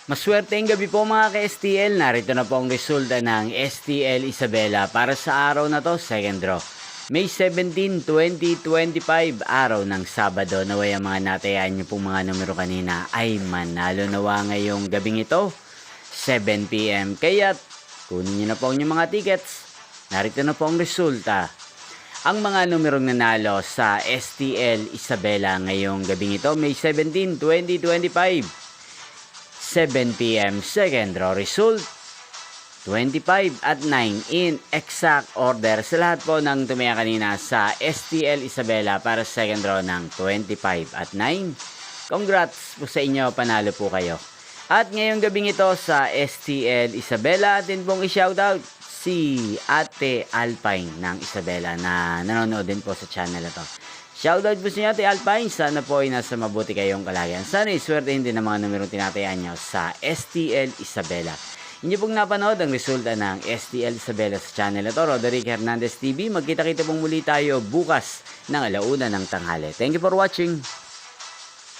Maswerteng gabi po mga ka-STL. Narito na po ang resulta ng STL Isabela para sa araw na to, second draw. May 17, 2025, araw ng Sabado. Naway ang mga natayaan niyo pong mga numero kanina ay manalo nawa ngayong gabing ito, 7 PM. Kaya kunin niyo na po ang inyong mga tickets. Narito na po ang resulta. Ang mga numerong nanalo sa STL Isabela ngayong gabing ito, May 17, 2025. 7 PM, second draw result, 25 at 9 in exact order sa lahat po ng tumaya kanina sa STL Isabela para sa second draw ng 25 at 9. Congrats po sa inyo, panalo po kayo. At ngayong gabing ito sa STL Isabela, atin pong i-shoutout si Ate Alpine ng Isabela na nanonood din po sa channel na to. Shoutout po sa inyo, Ate Alpine. Sana po ay nasa mabuti kayong kalagayan. Sana iswertehin din ang mga numerong tinatayaan nyo sa STL Isabela. Inyo pong napanood ang resulta ng STL Isabela sa channel na to, Roderick Hernandez TV. Magkita-kita pong muli tayo bukas ng 1:00 ng tanghali. Thank you for watching.